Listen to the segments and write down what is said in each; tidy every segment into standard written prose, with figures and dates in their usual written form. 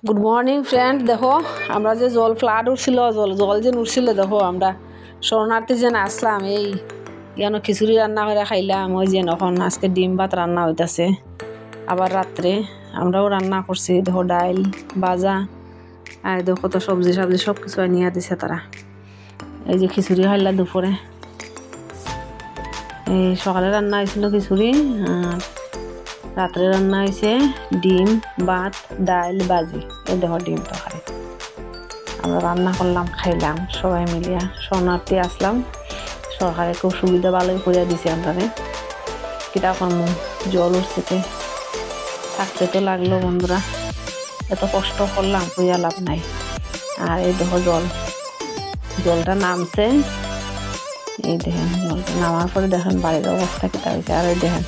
Good morning friend. দেখো আমরা যে জল ফ্লাড উঠছিল, জল যে উঠছিল, দেখো আমরা শরণার্থী যে আসলাম, এই যেন খিচুড়ি রান্না করে খাইলাম। ওই যে এখন আজকে ডিম ভাত রান্না হইতাছে, আবার রাত্রে আমরাও রান্না করছি। দেখো ডাইল ভাজা আর দেখো তো সবজি সব কিছু নিয়ে দিছে তারা। এই যে খিচুড়ি খাইলা দুপুরে, এই সকালে রান্না হয়েছিল খিচুড়ি, আর রাত্রে রান্না হয়েছে ডিম ভাত ডাইল ভাজি। এই দেখো ডিম তরকারি আমরা রান্না করলাম, খাইলাম সবাই মিলিয়া। শরণার্থী আসলাম, সরকারে খুব সুবিধা ভালোই করে দিছে। আমরা কিরকম জল উঠছে, থাকতে তো লাগলো বন্ধুরা, এত কষ্ট করলাম, কইয়া লাভ নাই। আর এই দেখো জলটা নামছে, এই দেখেন জলটা নামার পরে দেখেন বাড়ির অবস্থা কেটা হয়েছে। আর এই দেখেন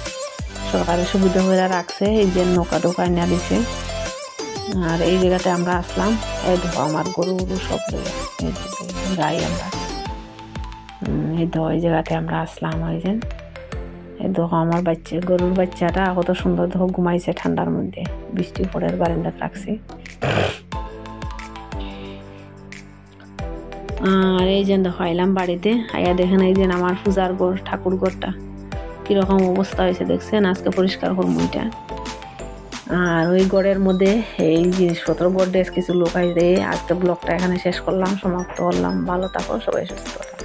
সরকারি সুবিধা করে রাখছে, এই যে নৌকা টোকা এনে দিছে। আর এই জায়গাতে আমরা আসলাম, এই দেখো আমার গরু সব গাই আমরা, এই দেখো এই জায়গাতে আমরা আসলাম। ওই যে এই দেখো আমার গরুর বাচ্চাটা কত সুন্দর দেখো ঘুমাইছে ঠান্ডার মধ্যে, বৃষ্টি পরের বারান্দাতে রাখছি। আর এই যে দেখো আইলাম বাড়িতে, আইয়া দেখেন এই যে আমার পূজার ঘর, ঠাকুর ঘরটা কিরকম অবস্থা হয়েছে দেখছেন। আজকে পরিষ্কার করবো এটা। আর ওই ঘরের মধ্যে এই জিনিসপত্র গড় কিছু লোক আইছে। আজকে ব্লগটা এখানে শেষ করলাম, সমাপ্ত করলাম। ভালো থাকো সবাই, সুস্থ থাকো।